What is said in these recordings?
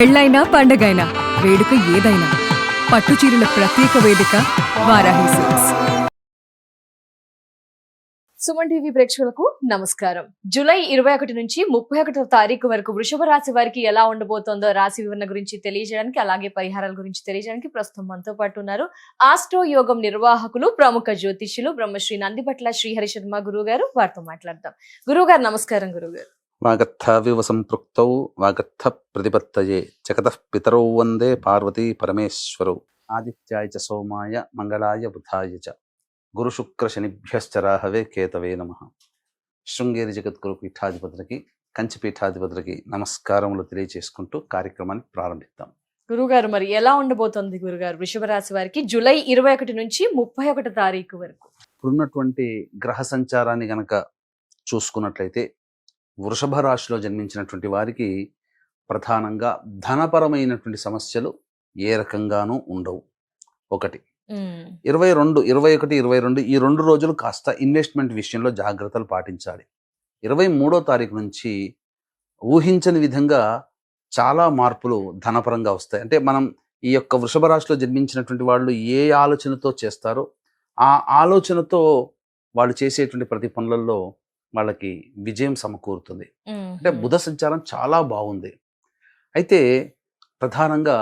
పెళ్ళైనా పండగైనా వేడుక ఏదైనా పట్టుచీరల ప్రత్యేక వేదిక వారాహి సిల్క్స్. సుమన్ టీవీ ప్రేక్షకులకు నమస్కారం. జూలై 21 నుంచి 31వ తారీఖు వరకు వృషభ రాశి వారికి ఎలా ఉండబోతోందో రాశి వివరణ గురించి తెలియజేయడానికి, అలాగే పరిహారాల గురించి తెలియజేయడానికి ప్రస్తుతం మనతో పాటు ఉన్నారు ఆస్ట్రో యోగం నిర్వాహకులు, ప్రముఖ జ్యోతిష్యులు బ్రహ్మశ్రీ నందిపట్ల శ్రీహరి శర్మ గురువు గారు. వారితో మాట్లాడదాం. గురువు గారు నమస్కారం. గురువు గారు, వాగర్థావివ సంపృక్తౌ వాగర్థ ప్రతిపత్తయే జగతః పితరౌ వందే పార్వతీ పరమేశ్వరౌ. ఆదిత్యాయ చ సోమాయ మంగళాయ బుధాయ చ గురు శుక్ర శనిభ్యశ్చ రాహవే కేతవే నమః. శృంగేరి జగద్గురు పీఠాధిపతులకి, కంచి పీఠాధిపతులకి నమస్కారములు తెలియజేసుకుంటూ కార్యక్రమాన్ని ప్రారంభిద్దాం. గురుగారు, మరి ఎలా ఉండబోతోంది గురుగారు వృషభ రాశి వారికి జూలై 21 నుంచి 31 తారీఖు వరకు? ఇప్పుడున్నటువంటి గ్రహ సంచారాన్ని గనక చూసుకున్నట్లయితే వృషభ రాశిలో జన్మించినటువంటి వారికి ప్రధానంగా ధనపరమైనటువంటి సమస్యలు ఏ రకంగానూ ఉండవు. ఒకటి 22, 21, 22 ఈ 2 రోజులు కాస్త ఇన్వెస్ట్మెంట్ విషయంలో జాగ్రత్తలు పాటించాలి. 23వ తారీఖు నుంచి ఊహించని విధంగా చాలా మార్పులు ధనపరంగా వస్తాయి. అంటే మనం ఈ యొక్క వృషభ రాశిలో జన్మించినటువంటి వాళ్ళు ఏ ఆలోచనతో చేస్తారో ఆ ఆలోచనతో వాళ్ళు చేసేటువంటి ప్రతి పనులలో వాళ్ళకి విజయం సమకూరుతుంది. అంటే బుధ సంచారం చాలా బాగుంది. అయితే ప్రధానంగా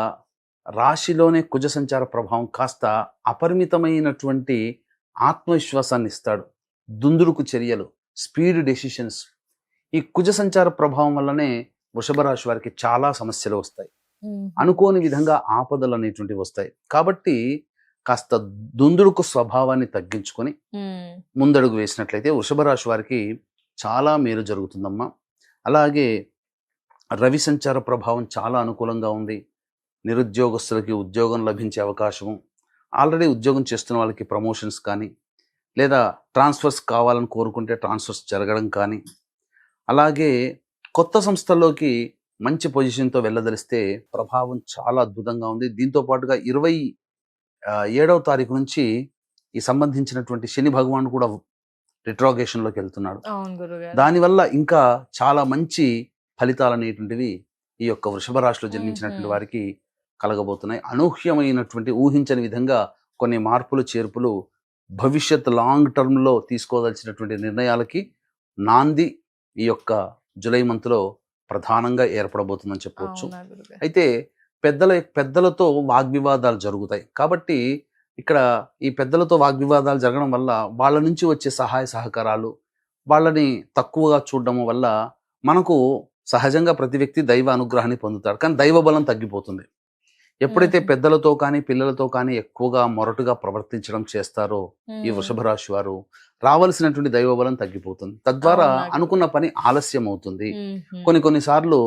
రాశిలోనే కుజ సంచార ప్రభావం కాస్త అపరిమితమైనటువంటి ఆత్మవిశ్వాసాన్ని ఇస్తాడు. దుందుడుకు చర్యలు, స్పీడ్ డెసిషన్స్. ఈ కుజ సంచార ప్రభావం వల్లనే వృషభ రాశి వారికి చాలా సమస్యలు వస్తాయి. అనుకోని విధంగా ఆపదలు అనేటువంటివి వస్తాయి. కాబట్టి కాస్త దుందుడుకు స్వభావాన్ని తగ్గించుకొని ముందడుగు వేసినట్లయితే వృషభ రాశి వారికి చాలా మేలు జరుగుతుందమ్మా. అలాగే రవి సంచార ప్రభావం చాలా అనుకూలంగా ఉంది. నిరుద్యోగస్తులకి ఉద్యోగం లభించే అవకాశము, ఆల్రెడీ ఉద్యోగం చేస్తున్న వాళ్ళకి ప్రమోషన్స్ కానీ, లేదా ట్రాన్స్ఫర్స్ కావాలని కోరుకుంటే ట్రాన్స్ఫర్స్ జరగడం కానీ, అలాగే కొత్త సంస్థల్లోకి మంచి పొజిషన్తో వెళ్ళదలిస్తే ప్రభావం చాలా అద్భుతంగా ఉంది. దీంతో పాటుగా 27వ తారీఖు నుంచి ఈ సంబంధించినటువంటి శని భగవానుడు కూడా రిట్రోగేషన్లోకి వెళ్తున్నాడు. దానివల్ల ఇంకా చాలా మంచి ఫలితాలు అనేటువంటివి ఈ యొక్క వృషభ రాశిలో జన్మించినటువంటి వారికి కలగబోతున్నాయి. అనూహ్యమైనటువంటి ఊహించని విధంగా కొన్ని మార్పులు చేర్పులు భవిష్యత్ లాంగ్ టర్మ్లో తీసుకోదలిచినటువంటి నిర్ణయాలకి నాంది ఈ యొక్క జూలై మంత్లో ప్రధానంగా ఏర్పడబోతుందని చెప్పవచ్చు. అయితే పెద్దలతో వాగ్వివాదాలు జరుగుతాయి. కాబట్టి ఇక్కడ ఈ పెద్దలతో వాగ్వివాదాలు జరగడం వల్ల వాళ్ళ నుంచి వచ్చే సహాయ సహకారాలు, వాళ్ళని తక్కువగా చూడడం వల్ల మనకు సహజంగా ప్రతి వ్యక్తి దైవ అనుగ్రహాన్ని పొందుతాడు, కానీ దైవ బలం తగ్గిపోతుంది. ఎప్పుడైతే పెద్దలతో కానీ పిల్లలతో కానీ ఎక్కువగా మొరటుగా ప్రవర్తించడం చేస్తారో ఈ వృషభ రాశి వారు, రావాల్సినటువంటి దైవ బలం తగ్గిపోతుంది. తద్వారా అనుకున్న పని ఆలస్యం అవుతుంది. కొన్నిసార్లు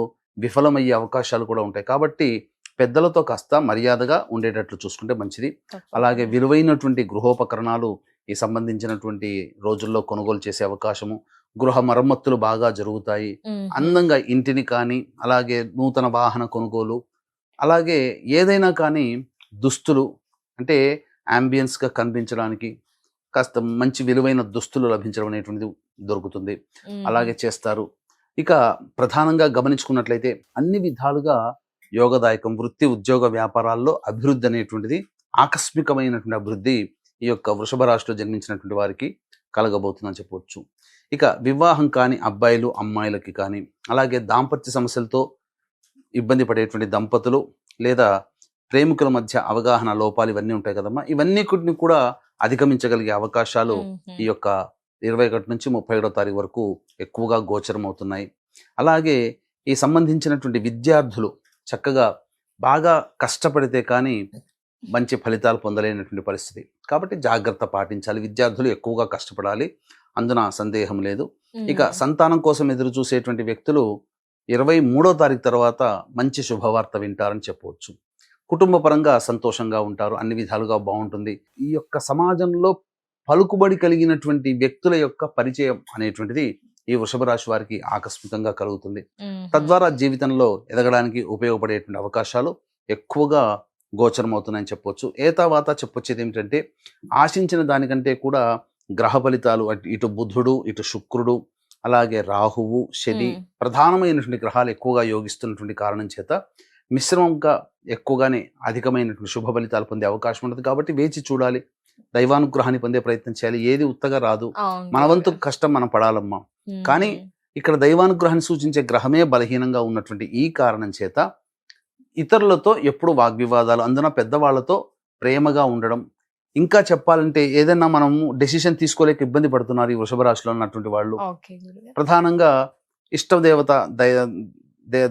విఫలమయ్యే అవకాశాలు కూడా ఉంటాయి. కాబట్టి పెద్దలతో కాస్త మర్యాదగా ఉండేటట్లు చూసుకుంటే మంచిది. అలాగే విలువైనటువంటి గృహోపకరణాలు ఈ సంబంధించినటువంటి రోజుల్లో కొనుగోలు చేసే అవకాశము, గృహ మరమ్మతులు బాగా జరుగుతాయి. అందంగా ఇంటిని కానీ, అలాగే నూతన వాహన కొనుగోలు, అలాగే ఏదైనా కానీ దుస్తులు, అంటే అంబియన్స్గా కనిపించడానికి కాస్త మంచి విలువైన దుస్తులు లభించడం అనేటువంటిది దొరుకుతుంది. అలాగే చేస్తారు. ఇక ప్రధానంగా గమనించుకున్నట్లయితే అన్ని విధాలుగా యోగదాయకం. వృత్తి ఉద్యోగ వ్యాపారాల్లో అభివృద్ధి అనేటువంటిది, ఆకస్మికమైనటువంటి అభివృద్ధి ఈ యొక్క వృషభ రాశిలో జన్మించినటువంటి వారికి కలగబోతుందని చెప్పవచ్చు. ఇక వివాహం కాని అబ్బాయిలు అమ్మాయిలకి కానీ, అలాగే దాంపత్య సమస్యలతో ఇబ్బంది పడేటువంటి దంపతులు లేదా ప్రేమికుల మధ్య అవగాహన లోపాలు ఇవన్నీ ఉంటాయి కదమ్మా. ఇవన్నీ కూడా అధిగమించగలిగే అవకాశాలు ఈ యొక్క 21 నుంచి 31వ తారీఖు వరకు ఎక్కువగా గోచరం అవుతున్నాయి. అలాగే ఈ సంబంధించినటువంటి విద్యార్థులు చక్కగా బాగా కష్టపడితే కానీ మంచి ఫలితాలు పొందలేనటువంటి పరిస్థితి. కాబట్టి జాగ్రత్త పాటించాలి. విద్యార్థులు ఎక్కువగా కష్టపడాలి, అందున సందేహం లేదు. ఇక సంతానం కోసం ఎదురు చూసేటువంటి వ్యక్తులు 23వ తారీఖు తర్వాత మంచి శుభవార్త వింటారని చెప్పవచ్చు. కుటుంబ పరంగా సంతోషంగా ఉంటారు, అన్ని విధాలుగా బాగుంటుంది. ఈ యొక్క సమాజంలో పలుకుబడి కలిగినటువంటి వ్యక్తుల యొక్క పరిచయం అనేటువంటిది ఈ వృషభ రాశి వారికి ఆకస్మికంగా కలుగుతుంది. తద్వారా జీవితంలో ఎదగడానికి ఉపయోగపడేటువంటి అవకాశాలు ఎక్కువగా గోచరం అవుతున్నాయని చెప్పవచ్చు. ఏతావాత చెప్పొచ్చేది ఏమిటంటే, ఆశించిన దానికంటే కూడా గ్రహ ఫలితాలు, ఇటు బుధుడు, ఇటు శుక్రుడు, అలాగే రాహువు, శని ప్రధానమైనటువంటి గ్రహాలు ఎక్కువగా యోగిస్తున్నటువంటి కారణం చేత మిశ్రమంగా ఎక్కువగానే అధికమైనటువంటి శుభ ఫలితాలు పొందే అవకాశం ఉంటుంది. కాబట్టి వేచి చూడాలి, దైవానుగ్రహాన్ని పొందే ప్రయత్నం చేయాలి. ఏది ఉత్తగా రాదు, అవును మన వంతు గురుగారు. కష్టం మనం పడాలమ్మా. కానీ మ్మ్. ఇక్కడ దైవానుగ్రహాన్ని సూచించే గ్రహమే బలహీనంగా ఉన్నటువంటి ఈ కారణం చేత ఇతరులతో ఎప్పుడు వాగ్వివాదాలు, అందున పెద్దవాళ్లతో ప్రేమగా ఉండడం, ఇంకా చెప్పాలంటే ఏదైనా మనము డెసిషన్ తీసుకోలేక ఇబ్బంది పడుతున్నారు ఈ వృషభ రాశిలో ఉన్నటువంటి వాళ్ళు, ఓకే గురుగారు. ప్రధానంగా ఇష్టదేవత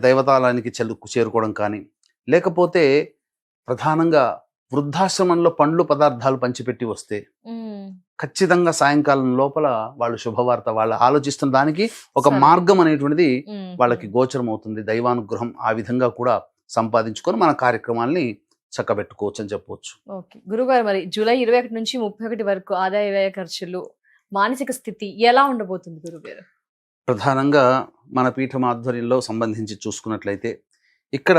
దైవతాలయానికి చేరుకోవడం కానీ, లేకపోతే ప్రధానంగా వృద్ధాశ్రమంలో పండ్లు పదార్థాలు పంచిపెట్టి వస్తే మ్మ్. ఖచ్చితంగా సాయంకాలం లోపల వాళ్ళు శుభవార్త, వాళ్ళు ఆలోచిస్తున్న దానికి ఒక సరే. మార్గం అనేటువంటిది మ్మ్. వాళ్ళకి గోచరం అవుతుంది. దైవానుగ్రహం ఆ విధంగా కూడా సంపాదించుకొని మన కార్యక్రమాల్ని చక్కబెట్టుకోవచ్చు అని చెప్పవచ్చు. ఓకే గురుగారు, మరి జూలై 21 నుంచి 31 వరకు ఆదాయ వ్యయ ఖర్చులు, మానసిక స్థితి ఎలా ఉండబోతుంది గురుగారు? ప్రధానంగా మన పీఠం ఆధ్వర్యంలో సంబంధించి చూసుకున్నట్లయితే ఇక్కడ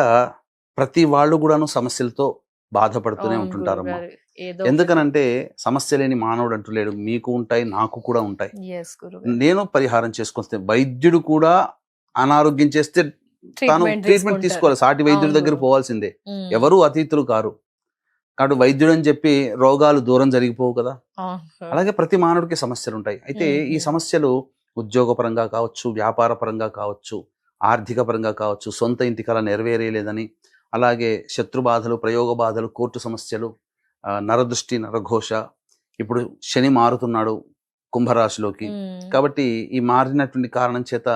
ప్రతి వాళ్ళు కూడాను సమస్యలతో బాధపడుతూనే అవును ఉంటుంటారమ్మా. గురుగారు, ఏదో ఎందుకనంటే సమస్య లేని మానవుడు అంటూ లేడు. మీకు ఉంటాయి, నాకు కూడా ఉంటాయి. ఎస్ గురుగారు. నేను పరిహారం చేసుకొస్తే, వైద్యుడు కూడా అనారోగ్యం చేస్తే తాను ట్రీట్మెంట్ తీసుకుంటారు. తీసుకోవాలి. సాటి వైద్యుడి అవును దగ్గర గురువు. పోవాల్సిందే. మ్మ్. ఎవరు అతీతులు కారు. కాబట్టి వైద్యుడు అని చెప్పి రోగాలు దూరం జరిగిపోవు కదా. ఆహా. అలాగే ప్రతి మానవుడికి సమస్యలు ఉంటాయి. అయితే ఈ సమస్యలు ఉద్యోగపరంగా కావచ్చు, వ్యాపార పరంగా కావచ్చు, ఆర్థిక పరంగా కావచ్చు, సొంత ఇంటి కల నెరవేరేలేదని, అలాగే శత్రు బాధలు, ప్రయోగ బాధలు, కోర్టు సమస్యలు, నరదృష్టి, నరఘోష. ఇప్పుడు శని మారుతున్నాడు కుంభరాశిలోకి. మ్మ్. కాబట్టి ఈ మారినటువంటి కారణం చేత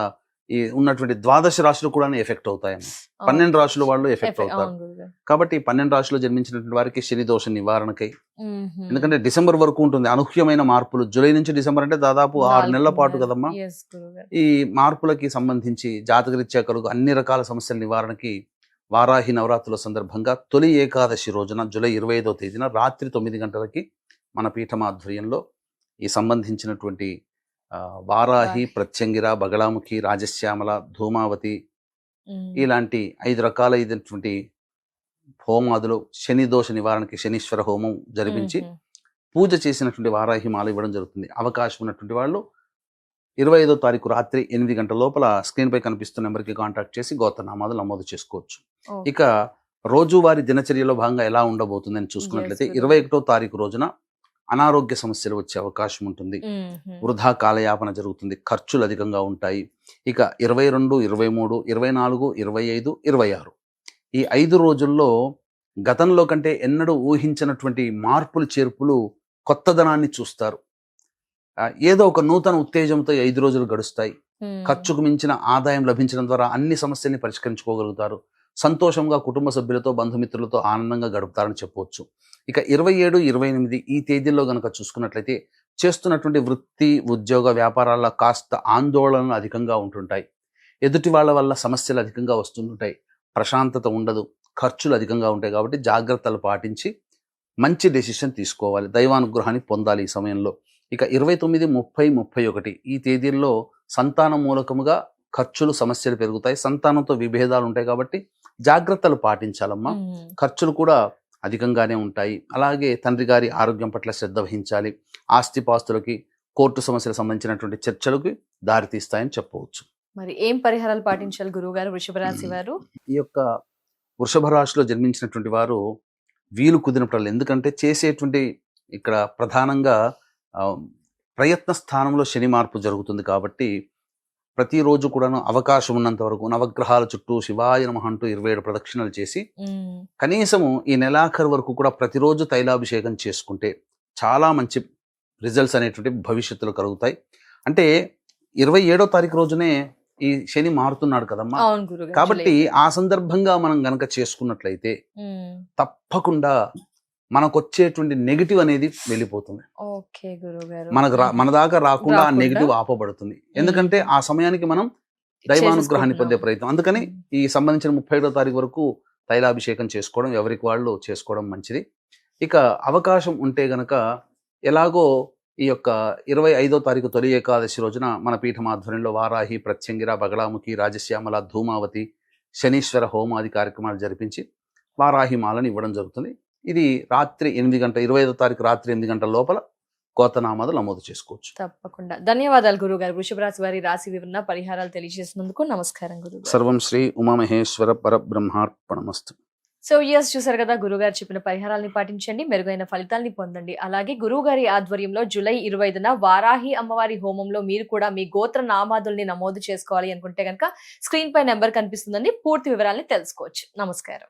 ఈ ఉన్నటువంటి ద్వాదశ రాశులు కూడా ఎఫెక్ట్ అవుతాయమ్మ. 12 రాశుల వాళ్ళు ఎఫెక్ట్ అవుతారు. అవును గురుగారు. కాబట్టి 12 రాశులు జన్మించినటువంటి వారికి శని దోష నివారణకై, మ్మ్. ఎందుకంటే డిసెంబర్ వరకు ఉంటుంది అనూహ్యమైన మార్పులు. జూలై నుంచి డిసెంబర్ అంటే దాదాపు 6 నెలల పాటు కదమ్మా. Yes, గురుగారు. ఈ మార్పులకి సంబంధించి జాతకరీత్యా కలుగు అన్ని రకాల సమస్యల నివారణకి వారాహి నవరాత్రుల సందర్భంగా తొలి ఏకాదశి రోజున జూలై 25వ తేదీన రాత్రి 9 గంటలకి మన పీఠం ఆధ్వర్యంలో ఈ సంబంధించినటువంటి వారాహి, ప్రత్యంగిర, బగళాముఖి, రాజశ్యామల, ధూమావతి మ్మ్. ఇలాంటి 5 రకాలైనటువంటి హోమాదులు, శని దోష నివారణకి శనీశ్వర హోమం జరిపించి మ్మ్. పూజ చేసినటువంటి వారాహి మాల ఇవ్వడం జరుగుతుంది. అవకాశం ఉన్నటువంటి వాళ్ళు 25వ తారీఖు రాత్రి 8 గంటల లోపల స్క్రీన్ పై కనిపిస్తున్న నెంబర్కి కాంటాక్ట్ చేసి గోత్రనామాలు నమోదు చేసుకోవచ్చు. Okay. ఇక రోజువారీ దినచర్యలో భాగంగా ఎలా ఉండబోతుందని చూసుకున్నట్లయితే Yes, 21వ తారీఖు రోజున అనారోగ్య సమస్యలు వచ్చే అవకాశం ఉంటుంది. మ్మ్. వృధా కాలయాపన జరుగుతుంది, ఖర్చులు అధికంగా ఉంటాయి. ఇక 22, 23, 24, 25, 26 ఈ 5 రోజుల్లో గతంలో కంటే ఎన్నడూ ఊహించినటువంటి మార్పులు, చేర్పులు, కొత్తదనాన్ని చూస్తారు. ఏదో ఒక నూతన ఉత్తేజంతో 5 రోజులు గడుస్తాయి. మ్మ్. ఖర్చుకు మించిన ఆదాయం లభించడం ద్వారా అన్ని సమస్యల్ని పరిష్కరించుకోగలుగుతారు. సంతోషంగా కుటుంబ సభ్యులతో, బంధుమిత్రులతో ఆనందంగా గడుపుతారని చెప్పవచ్చు. ఇక 27, 28 ఈ తేదీల్లో గనక చూసుకున్నట్లయితే చేస్తున్నటువంటి వృత్తి, ఉద్యోగ, వ్యాపారాల్లో కాస్త ఆందోళనలు అధికంగా ఉంటుంటాయి. ఎదుటి వాళ్ళ వల్ల సమస్యలు అధికంగా వస్తుంటాయి. ప్రశాంతత ఉండదు, ఖర్చులు అధికంగా ఉంటాయి. కాబట్టి జాగ్రత్తలు పాటించి మంచి డెసిషన్ తీసుకోవాలి, దైవానుగ్రహాన్ని పొందాలి ఈ సమయంలో. ఇక 29, 30, 31 ఈ తేదీల్లో సంతానం మూలకముగా ఖర్చులు, సమస్యలు పెరుగుతాయి. సంతానంతో విభేదాలు ఉంటాయి కాబట్టి జాగ్రత్తలు పాటించాలమ్మా. మ్మ్. ఖర్చులు కూడా అధికంగానే ఉంటాయి. అలాగే తండ్రి గారి ఆరోగ్యం పట్ల శ్రద్ధ వహించాలి. ఆస్తిపాస్తులకి, కోర్టు సమస్యలకు సంబంధించినటువంటి చర్చలకు దారితీస్తాయని చెప్పవచ్చు. మరి ఏం పరిహారాలు పాటించాలి గురువుగారు వృషభ రాశి వారు? ఈ యొక్క వృషభ రాశిలో జన్మించినటువంటి వారు వీలు కుదిరినప్పుడు, ఎందుకంటే చేసేటువంటి ఇక్కడ ప్రధానంగా ప్రయత్న స్థానంలో శని మార్పు జరుగుతుంది కాబట్టి ప్రతిరోజు కూడాను అవకాశం ఉన్నంత వరకు నవగ్రహాల చుట్టూ శివాయ నమః అంటూ 27 ప్రదక్షిణలు చేసి మ్మ్. కనీసము ఈ నెలాఖరు వరకు కూడా ప్రతిరోజు తైలాభిషేకం చేసుకుంటే చాలా మంచి రిజల్ట్స్ అనేటువంటి భవిష్యత్తులో కలుగుతాయి. అంటే 27వ తారీఖు రోజునే ఈ శని మారుతున్నాడు కదమ్మా. అవును గురుగారు. కాబట్టి ఆ సందర్భంగా మనం గనక చేసుకున్నట్లయితే మ్మ్. తప్పకుండా మనకు వచ్చేటువంటి నెగిటివ్ అనేది వెళ్ళిపోతుంది. ఓకే గురుగారు. మన దాకా రాకుండా ఆ రాకుండా? నెగిటివ్ ఆపబడుతుంది. ఎందుకంటే ఆ సమయానికి మనం దైవానుగ్రహాన్ని పొందే ప్రయత్నం. అందుకని ఈ సంబంధించిన 31వ తారీఖు వరకు తైలాభిషేకం చేసుకోవడం, ఎవరికి వాళ్ళు చేసుకోవడం మంచిది. ఇక అవకాశం ఉంటే గనక ఎలాగో ఈ యొక్క 25వ తారీఖు తొలి ఏకాదశి రోజున మన పీఠం ఆధ్వర్యంలో వారాహి, ప్రత్యంగిర, బగళాముఖి, రాజశ్యామల, ధూమావతి, శనీశ్వర హోమాది కార్యక్రమాలు జరిపించి వారాహి మాలని ఇవ్వడం జరుగుతుంది. ఇది రాత్రి 8 గంటల 25వ తారీఖు రాత్రి 8 గంటల లోపల కోతనామాలు నమోదు చేసుకోవచ్చు. తప్పకుండా. ధన్యవాదాలు గురుగారు. వృషభ రాశి వారి రాశి వివరణ పరిహారాలు తెలియజేసినందుకు. నమస్కారం గురుగారు. సర్వం శ్రీ ఉమామహేశ్వర పరబ్రహ్మార్పణమస్తు. సో చూసారు కదా, గురుగారు చెప్పిన పరిహారాలని పాటించండి, మెరుగైన ఫలితాల్ని పొందండి. అలాగే గురువు గారి ఆధ్వర్యంలో జూలై 25న వారాహి అమ్మవారి హోమంలో మీరు కూడా మీ గోత్ర నామాదుల్ని నమోదు చేసుకోవాలి అనుకుంటే కనుక స్క్రీన్ పై నెంబర్ కనిపిస్తుందండి. పూర్తి వివరాలని తెలుసుకోవచ్చు. నమస్కారం.